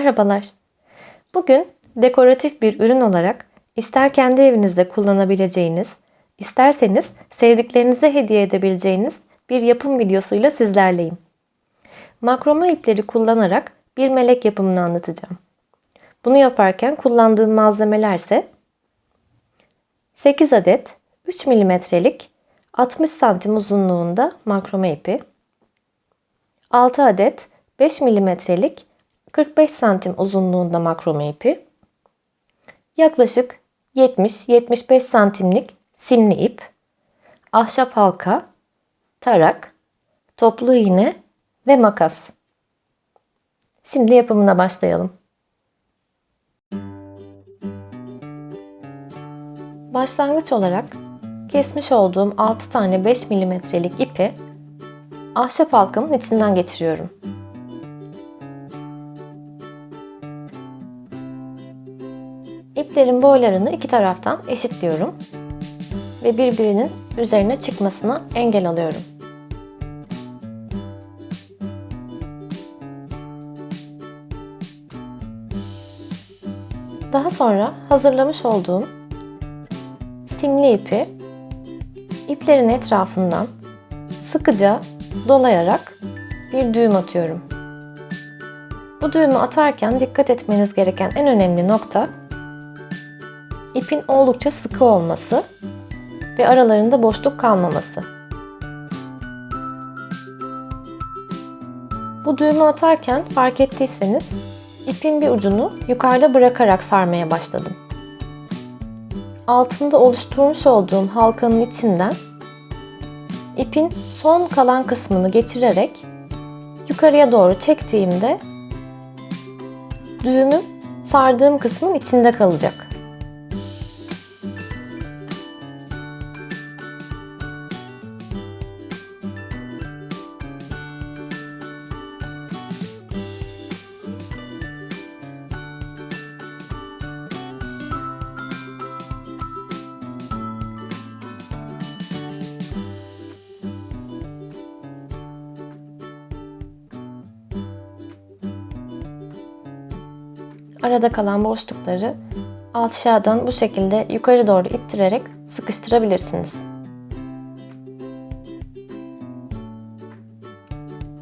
Merhabalar. Bugün dekoratif bir ürün olarak ister kendi evinizde kullanabileceğiniz, isterseniz sevdiklerinize hediye edebileceğiniz bir yapım videosuyla sizlerleyim. Makrome ipleri kullanarak bir melek yapımını anlatacağım. Bunu yaparken kullandığım malzemelerse 8 adet 3 milimetrelik 60 santim uzunluğunda makrome ipi, 6 adet 5 milimetrelik 45 santim uzunluğunda makrome ipi, yaklaşık 70-75 santimlik simli ip, ahşap halka, tarak, toplu iğne ve makas. Şimdi yapımına başlayalım. Başlangıç olarak kesmiş olduğum 6 tane 5 milimetrelik ipi ahşap halkamın içinden geçiriyorum. İplerin boylarını iki taraftan eşitliyorum ve birbirinin üzerine çıkmasına engel alıyorum. Daha sonra hazırlamış olduğum simli ipi iplerin etrafından sıkıca dolayarak bir düğüm atıyorum. Bu düğümü atarken dikkat etmeniz gereken en önemli nokta ipin oldukça sıkı olması ve aralarında boşluk kalmaması. Bu düğümü atarken fark ettiyseniz ipin bir ucunu yukarıda bırakarak sarmaya başladım. Altında oluşturmuş olduğum halkanın içinden ipin son kalan kısmını geçirerek yukarıya doğru çektiğimde düğümüm sardığım kısmın içinde kalacak. Arada kalan boşlukları aşağıdan bu şekilde yukarı doğru ittirerek sıkıştırabilirsiniz.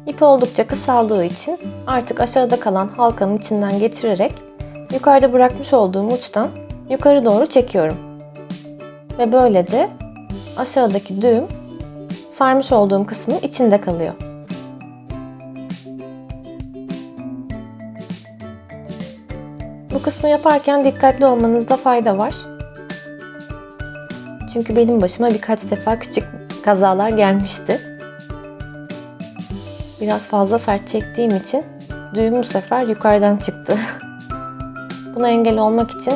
İp oldukça kısaldığı için artık aşağıda kalan halkanın içinden geçirerek yukarıda bırakmış olduğum uçtan yukarı doğru çekiyorum. Ve böylece aşağıdaki düğüm sarmış olduğum kısmın içinde kalıyor. Bu kısmı yaparken dikkatli olmanızda fayda var. Çünkü benim başıma birkaç defa küçük kazalar gelmişti. Biraz fazla sert çektiğim için düğüm bu sefer yukarıdan çıktı. Buna engel olmak için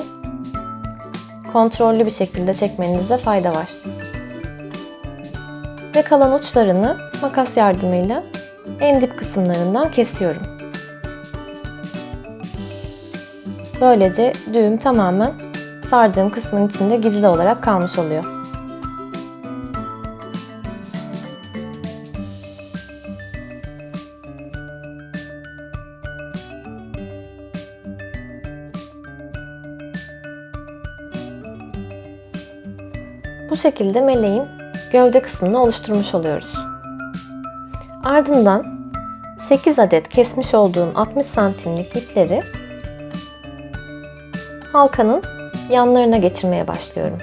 kontrollü bir şekilde çekmenizde fayda var. Ve kalan uçlarını makas yardımıyla en dip kısımlarından kesiyorum. Böylece düğüm tamamen sardığım kısmın içinde gizli olarak kalmış oluyor. Bu şekilde meleğin gövde kısmını oluşturmuş oluyoruz. Ardından 8 adet kesmiş olduğum 60 santimlik ipleri halkanın yanlarına geçirmeye başlıyorum.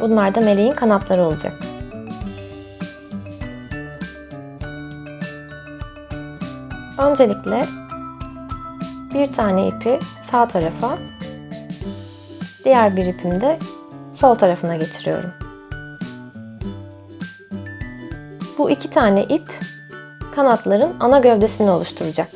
Bunlar da meleğin kanatları olacak. Öncelikle bir tane ipi sağ tarafa, diğer bir ipimi de sol tarafına geçiriyorum. Bu iki tane ip kanatların ana gövdesini oluşturacak.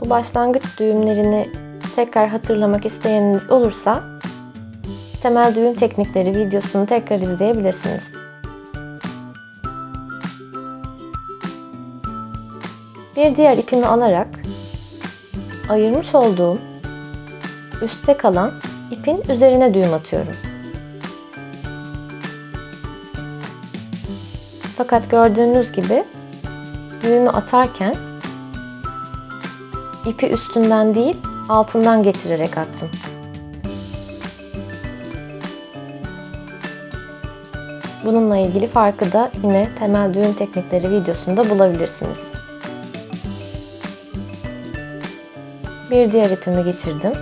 Bu başlangıç düğümlerini tekrar hatırlamak isteyeniniz olursa temel düğüm teknikleri videosunu tekrar izleyebilirsiniz. Bir diğer ipimi alarak ayırmış olduğum üstte kalan ipin üzerine düğüm atıyorum. Fakat gördüğünüz gibi düğümü atarken ipi üstünden değil, altından geçirerek attım. Bununla ilgili farkı da yine temel düğüm teknikleri videosunda bulabilirsiniz. Bir diğer ipimi geçirdim.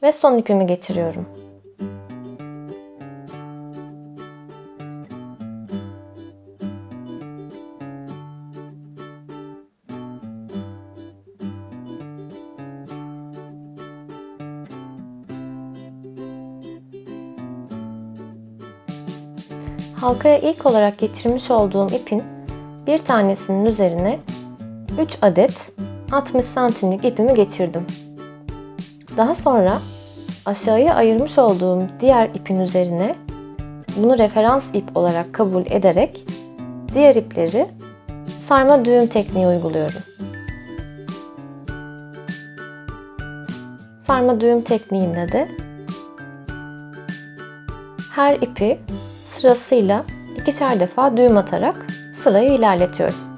Ve son ipimi geçiriyorum. Halkaya ilk olarak geçirmiş olduğum ipin bir tanesinin üzerine 3 adet 60 santimlik ipimi geçirdim. Daha sonra aşağıya ayırmış olduğum diğer ipin üzerine bunu referans ip olarak kabul ederek diğer ipleri sarma düğüm tekniği uyguluyorum. Sarma düğüm tekniğinde de her ipi sırasıyla ikişer defa düğüm atarak sırayı ilerletiyorum.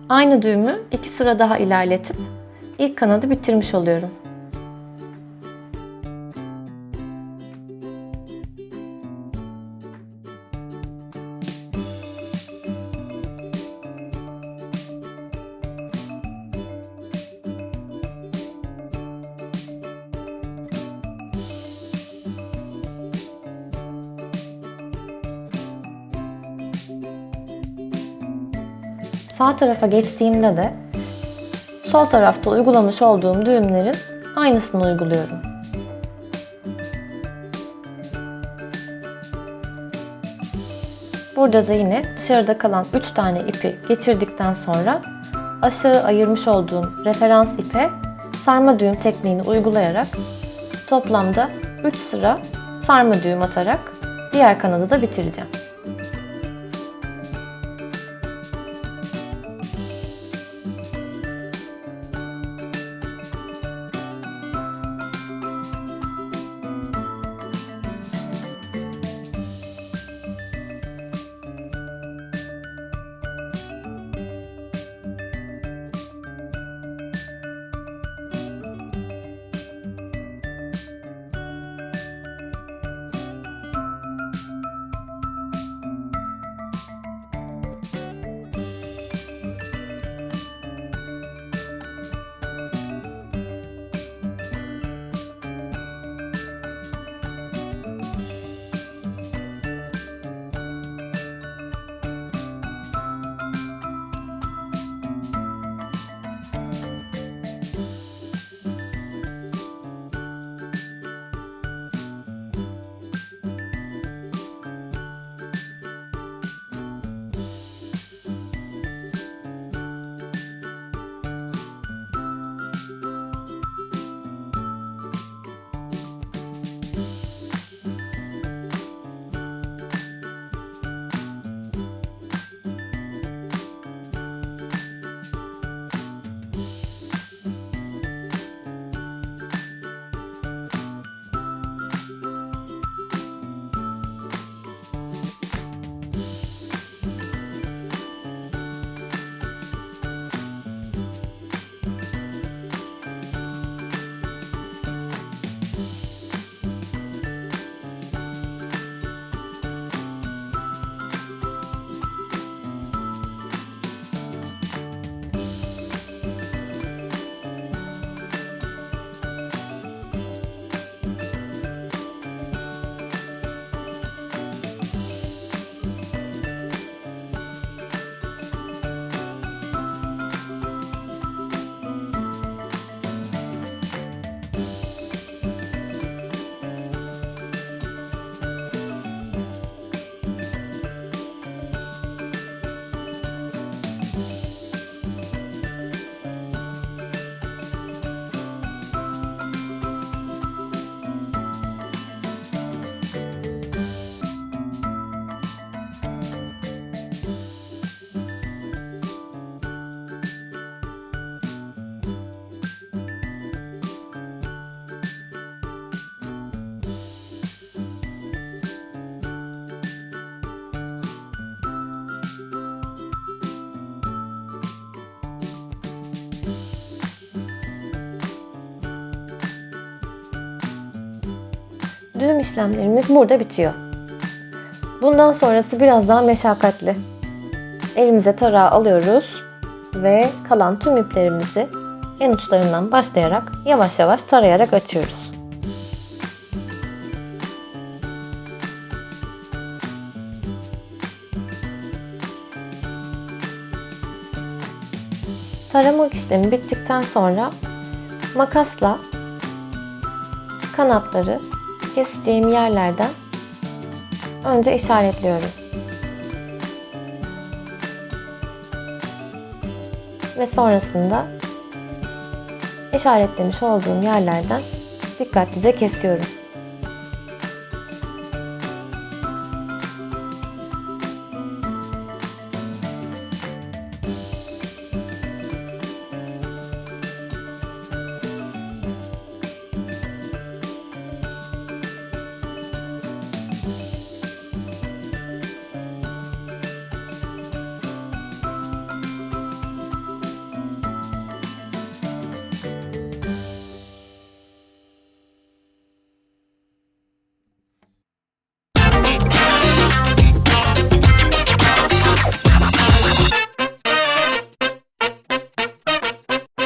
Aynı düğümü 2 sıra daha ilerletip ilk kanadı bitirmiş oluyorum. Sağ tarafa geçtiğimde de sol tarafta uygulamış olduğum düğümlerin aynısını uyguluyorum. Burada da yine dışarıda kalan 3 tane ipi geçirdikten sonra aşağı ayırmış olduğum referans ipe sarma düğüm tekniğini uygulayarak toplamda 3 sıra sarma düğüm atarak diğer kanadı da bitireceğim. Düğüm işlemlerimiz burada bitiyor. Bundan sonrası biraz daha meşakkatli. Elimize tarağı alıyoruz ve kalan tüm iplerimizi en uçlarından başlayarak yavaş yavaş tarayarak açıyoruz. Taramak işlemi bittikten sonra makasla kanatları keseceğim yerlerden önce işaretliyorum. Ve sonrasında işaretlemiş olduğum yerlerden dikkatlice kesiyorum.